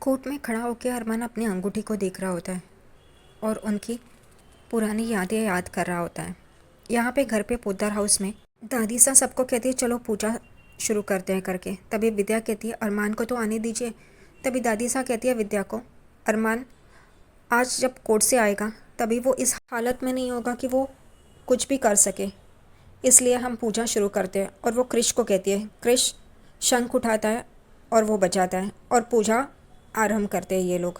Court में खड़ा होकर अरमान अपनी अंगूठी को देख रहा होता है और उनकी पुरानी यादें याद कर रहा होता है। यहाँ पे घर पे पोद्दार हाउस में दादी सा सबको कहती है चलो पूजा शुरू करते हैं करके। तभी विद्या कहती है अरमान को तो आने दीजिए। तभी दादी सा कहती है विद्या को, अरमान आज जब कोर्ट से आएगा तभी वो इस हालत में नहीं होगा कि वो कुछ भी कर सके, इसलिए हम पूजा शुरू करते हैं। और वो क्रिश को कहती है। क्रिश शंख उठाता है और वो बजाता है और पूजा आरंभ करते हैं। ये लोग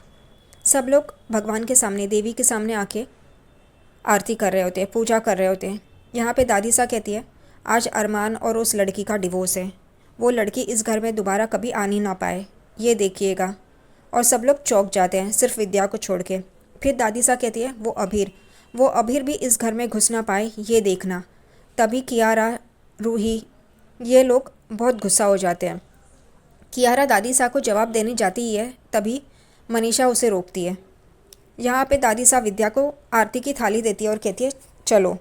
सब लोग भगवान के सामने, देवी के सामने आके आरती कर रहे होते हैं, पूजा कर रहे होते हैं। यहाँ पे दादी सा कहती है आज अरमान और उस लड़की का डिवोर्स है, वो लड़की इस घर में दोबारा कभी आनी ना पाए, ये देखिएगा। और सब लोग चौंक जाते हैं सिर्फ विद्या को छोड़ के। फिर दादी सा कहती है वो अभीर भी इस घर में घुस ना पाए, ये देखना। तभी कियारा, रूही, ये लोग बहुत गुस्सा हो जाते हैं। कियारा दादी सा को जवाब देने जाती ही है, तभी मनीषा उसे रोकती है। यहाँ पे दादी सा विद्या को आरती की थाली देती है और कहती है चलो।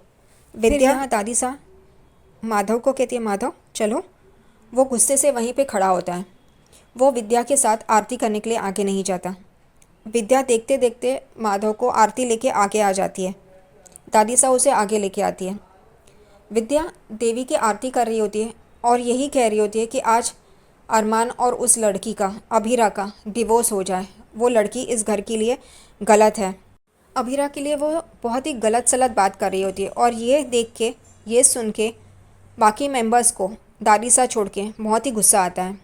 विद्या यहाँ दादी सा माधव को कहती है माधव चलो। वो गुस्से से वहीं पे खड़ा होता है। वो विद्या के साथ आरती करने के लिए आगे नहीं जाता। विद्या देखते देखते माधव को आरती लेके आगे आ जाती है। दादी सा उसे आगे लेके आती है। विद्या देवी की आरती कर रही होती है और यही कह रही होती है कि आज अरमान और उस लड़की का, अभीरा का डिवोर्स हो जाए। वो लड़की इस घर के लिए गलत है। अभीरा के लिए वो बहुत ही गलत सलत बात कर रही होती है। और ये देख के, ये सुन के बाकी मेंबर्स को, दादी सा छोड़ के, बहुत ही गुस्सा आता है।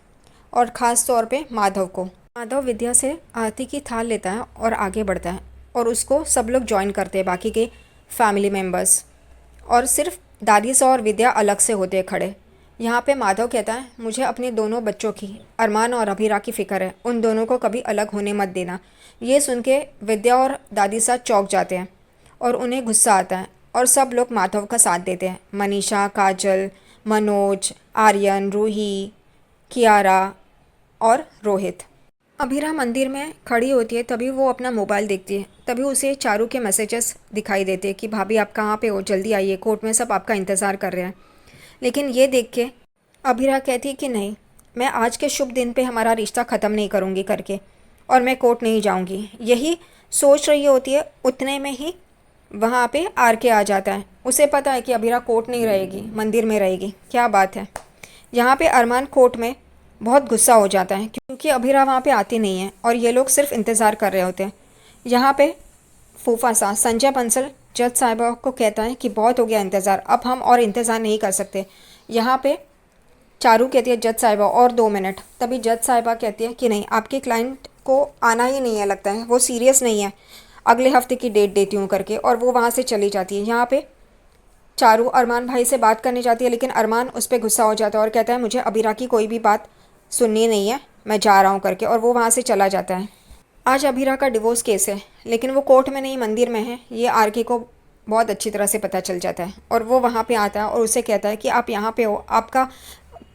और ख़ास तौर पे माधव को। माधव विद्या से आरती की थाल लेता है और आगे बढ़ता है और उसको सब लोग ज्वाइन करते हैं, बाकी के फैमिली मेम्बर्स। और सिर्फ दादी सा और विद्या अलग से होते हैं खड़े। यहाँ पे माधव कहता है मुझे अपने दोनों बच्चों की, अरमान और अभीरा की फ़िक्र है, उन दोनों को कभी अलग होने मत देना। ये सुन के विद्या और दादी सा चौंक जाते हैं और उन्हें गुस्सा आता है और सब लोग माधव का साथ देते हैं। मनीषा, काजल, मनोज, आर्यन, रूही, कियारा और रोहित। अभीरा मंदिर में खड़ी होती है, तभी वो अपना मोबाइल देखती है। तभी उसे चारू के मैसेजेस दिखाई देते हैं कि भाभी आप कहाँ पे हो, जल्दी आइए, कोर्ट में सब आपका इंतज़ार कर रहे हैं। लेकिन ये देख के अभीरा कहती है कि नहीं, मैं आज के शुभ दिन पे हमारा रिश्ता ख़त्म नहीं करूँगी करके, और मैं कोर्ट नहीं जाऊँगी। यही सोच रही होती है, उतने में ही वहाँ पे आर के आ जाता है। उसे पता है कि अभीरा कोर्ट नहीं रहेगी, मंदिर में रहेगी। क्या बात है। यहाँ पे अरमान कोर्ट में बहुत गुस्सा हो जाता है क्योंकि अभीरा वहाँ पे आती नहीं है और ये लोग सिर्फ इंतज़ार कर रहे होते हैं। यहाँ पे फूफा सा संजय बंसल जज साहिबा को कहता है कि बहुत हो गया इंतज़ार, अब हम और इंतज़ार नहीं कर सकते। यहाँ पे चारू कहती है जज साहिबा और 2 मिनट। तभी जज साहिबा कहती है कि नहीं, आपके क्लाइंट को आना ही नहीं है, लगता है वो सीरियस नहीं है, अगले हफ्ते की डेट देती हूँ करके। और वो वहाँ से चली जाती है। यहाँ पे चारू अरमान भाई से बात करने जाती है, लेकिन अरमान उस पर गुस्सा हो जाता है और कहता है मुझे अबीरा की कोई भी बात सुननी नहीं है, मैं जा रहा हूँ करके। और वो वहाँ से चला जाता है। आज अभीरा का डिवोर्स केस है, लेकिन वो कोर्ट में नहीं मंदिर में है, ये आरके को बहुत अच्छी तरह से पता चल जाता है। और वो वहाँ पे आता है और उसे कहता है कि आप यहाँ पे हो, आपका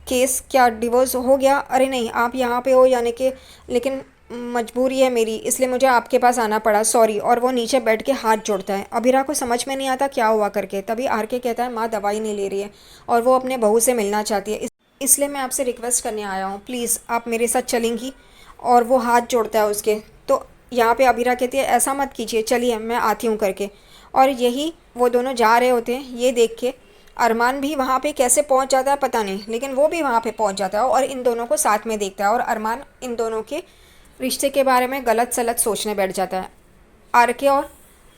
केस क्या डिवोर्स हो गया? अरे नहीं, आप यहाँ पे हो यानी कि, लेकिन मजबूरी है मेरी, इसलिए मुझे आपके पास आना पड़ा, सॉरी। और वो नीचे बैठ के हाथ जोड़ता है। अभीरा को समझ में नहीं आता क्या हुआ करके। तभी आरके कहता है माँ दवाई नहीं ले रही है और वो अपने बहू से मिलना चाहती है, इसलिए मैं आपसे रिक्वेस्ट करने आया हूँ, प्लीज़ आप मेरे साथ चलेंगी। और वो हाथ जोड़ता है उसके। तो यहाँ पे अभीरा कहती है ऐसा मत कीजिए, चलिए मैं आती हूँ करके। और यही वो दोनों जा रहे होते हैं। ये देख के अरमान भी वहाँ पे कैसे पहुँच जाता है पता नहीं, लेकिन वो भी वहाँ पे पहुँच जाता है और इन दोनों को साथ में देखता है। और अरमान इन दोनों के रिश्ते के बारे में गलत सलत सोचने बैठ जाता है। आरके और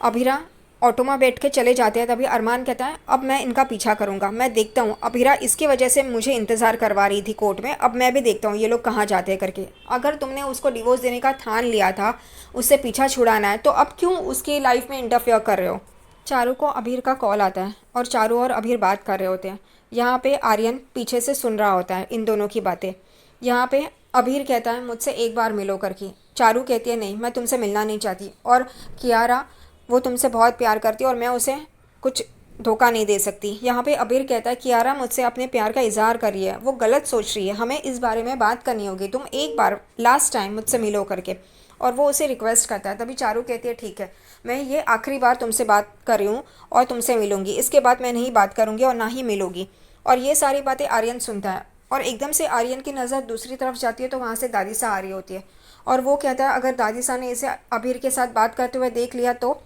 अभीरा ऑटो में बैठ के चले जाते हैं। तभी अरमान कहता है अब मैं इनका पीछा करूंगा, मैं देखता हूँ, अभीरा इसकी वजह से मुझे इंतज़ार करवा रही थी कोर्ट में, अब मैं भी देखता हूँ ये लोग कहाँ जाते हैं करके। अगर तुमने उसको डिवोर्स देने का ठान लिया था, उससे पीछा छुड़ाना है, तो अब क्यों उसकी लाइफ में इंटरफेयर कर रहे हो। चारू को अभीर का कॉल आता है और चारू और अभीर बात कर रहे होते हैं। यहाँ पे आर्यन पीछे से सुन रहा होता है इन दोनों की बातें। यहाँ पे अभीर कहता है मुझसे एक बार मिलो करके। चारू कहती है नहीं, मैं तुमसे मिलना नहीं चाहती। और कियारा, वो तुमसे बहुत प्यार करती है और मैं उसे कुछ धोखा नहीं दे सकती। यहाँ पे अबीर कहता है कियारा मुझसे अपने प्यार का इजहार कर रही है, वो गलत सोच रही है, हमें इस बारे में बात करनी होगी, तुम एक बार लास्ट टाइम मुझसे मिलो करके। और वो उसे रिक्वेस्ट करता है। तभी चारू कहती है ठीक है, मैं ये आखिरी बार तुमसे बात कर रही हूँ और तुमसे मिलूंगी, इसके बाद मैं नहीं बात करूँगी और ना ही मिलूँगी। और ये सारी बातें आर्यन सुनता है और एकदम से आर्यन की नज़र दूसरी तरफ जाती है तो वहाँ से दादी सा आ रही होती है और वो कहता है अगर दादीसा ने इसे अबीर के साथ बात करते हुए देख लिया तो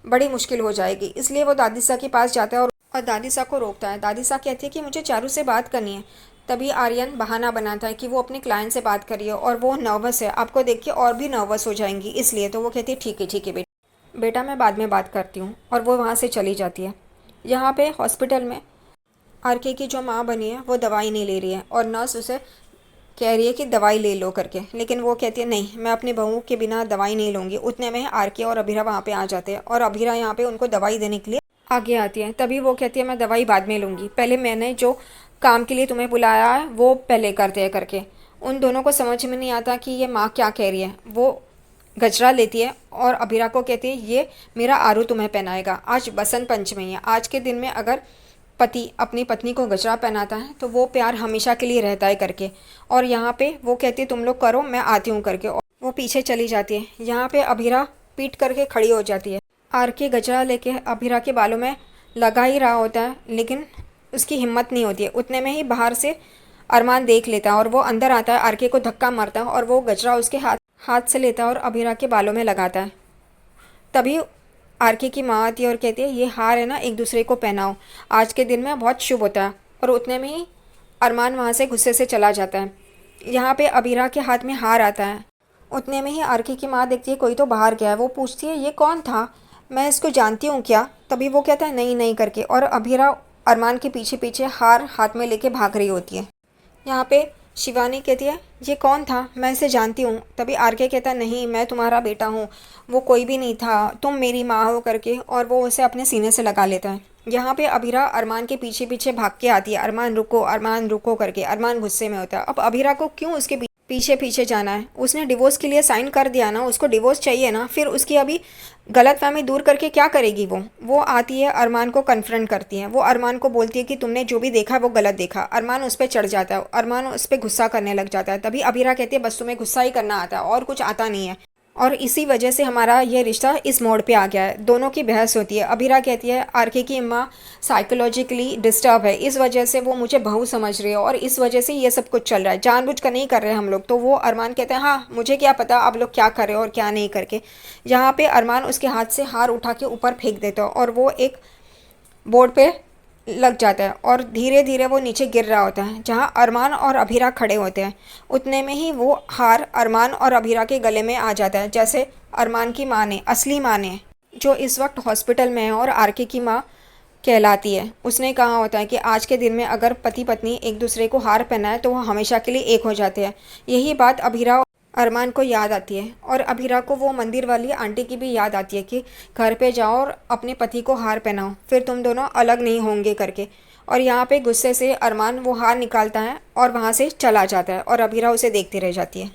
बड़ी मुश्किल हो जाएगी। इसलिए वो दादीसा के पास जाता है और दादीसा को रोकता है। दादीसा कहती है कि मुझे चारू से बात करनी है। तभी आर्यन बहाना बनाता है कि वो अपने क्लाइंट से बात करी है और वो नर्वस है, आपको देख के और भी नर्वस हो जाएंगी, इसलिए। तो वो कहती है ठीक है बेटा, मैं बाद में बात करती हूँ, और वो वहाँ से चली जाती है। यहाँ पे हॉस्पिटल में आरके की जो माँ बनी है वो दवाई नहीं ले रही है और नर्स उसे कह रही है कि दवाई ले लो करके, लेकिन वो कहती है नहीं, मैं अपनी बहू के बिना दवाई नहीं लूँगी। उतने में आरके और अभीरा वहाँ पे आ जाते हैं और अभीरा यहाँ पे उनको दवाई देने के लिए आगे आती है। तभी वो कहती है मैं दवाई बाद में लूँगी, पहले मैंने जो काम के लिए तुम्हें बुलाया है वो पहले करते हैं करके। उन दोनों को समझ में नहीं आता कि ये माँ क्या कह रही है। वो गजरा लेती है और अभीरा को कहती है ये मेरा आरू तुम्हें पहनाएगा, आज बसंत पंचमी है, आज के दिन में अगर पति अपनी पत्नी को गजरा पहनाता है तो वो प्यार हमेशा के लिए रहता है करके। और यहाँ पे वो कहती है तुम लोग करो, मैं आती हूँ करके, और वो पीछे चली जाती है। यहाँ पे अभीरा पीट करके खड़ी हो जाती है। आर के गजरा लेके अभीरा के बालों में लगा ही रहा होता है, लेकिन उसकी हिम्मत नहीं होती है। उतने में ही बाहर से अरमान देख लेता है और वो अंदर आता है, आर के को धक्का मारता है और वो गजरा उसके हाथ से लेता है और अभीरा के बालों में लगाता है। तभी आरके की माँ आती है और कहती है ये हार है ना, एक दूसरे को पहनाओ, आज के दिन में बहुत शुभ होता है। और उतने में ही अरमान वहाँ से गुस्से से चला जाता है। यहाँ पे अभीरा के हाथ में हार आता है। उतने में ही आरके की माँ देखती है कोई तो बाहर गया है। वो पूछती है ये कौन था, मैं इसको जानती हूँ क्या? तभी वो कहता है नहीं नहीं करके, और अभीरा अरमान के पीछे पीछे हार हाथ में लेके भाग रही होती है। यहाँ पे शिवानी कहती है ये कौन था, मैं इसे जानती हूँ। तभी आरके कहता है नहीं, मैं तुम्हारा बेटा हूँ, वो कोई भी नहीं था, तुम मेरी माँ हो करके, और वो उसे अपने सीने से लगा लेता है। यहाँ पे अभीरा अरमान के पीछे पीछे भाग के आती है, अरमान रुको करके। अरमान गुस्से में होता है। अब अभीरा को क्यों उसके पीछे पीछे जाना है? उसने डिवोर्स के लिए साइन कर दिया ना, उसको डिवोर्स चाहिए ना, फिर उसकी अभी गलतफहमी दूर करके क्या करेगी? वो आती है, अरमान को कन्फ्रंट करती है। वो अरमान को बोलती है कि तुमने जो भी देखा वो गलत देखा। अरमान उस पर चढ़ जाता है, अरमान उस पर गुस्सा करने लग जाता है। तभी अभीरा कहती है बस तुम्हें गुस्सा ही करना आता है और कुछ आता नहीं है, और इसी वजह से हमारा ये रिश्ता इस मोड़ पे आ गया है। दोनों की बहस होती है। अभीरा कहती है आरके की माँ साइकोलॉजिकली डिस्टर्ब है, इस वजह से वो मुझे बहू समझ रही है और इस वजह से ये सब कुछ चल रहा है, जानबूझ कर नहीं कर रहे हम लोग। तो वो अरमान कहते हैं हाँ मुझे क्या पता आप लोग क्या कर रहे हो और क्या नहीं करके। यहाँ पे अरमान उसके हाथ से हार उठा के ऊपर फेंक देता है और वो एक बोर्ड पे लग जाता है और धीरे धीरे वो नीचे गिर रहा होता है, जहाँ अरमान और अभीरा खड़े होते हैं। उतने में ही वो हार अरमान और अभीरा के गले में आ जाता है, जैसे अरमान की माँ ने, असली माँ ने, जो इस वक्त हॉस्पिटल में है और आरके की माँ कहलाती है, उसने कहा होता है कि आज के दिन में अगर पति पत्नी एक दूसरे को हार पहनाए तो वो हमेशा के लिए एक हो जाते हैं। यही बात अभीरा अरमान को याद आती है और अभीरा को वो मंदिर वाली आंटी की भी याद आती है कि घर पे जाओ और अपने पति को हार पहनाओ, फिर तुम दोनों अलग नहीं होंगे करके। और यहाँ पे गुस्से से अरमान वो हार निकालता है और वहाँ से चला जाता है और अभीरा उसे देखती रह जाती है।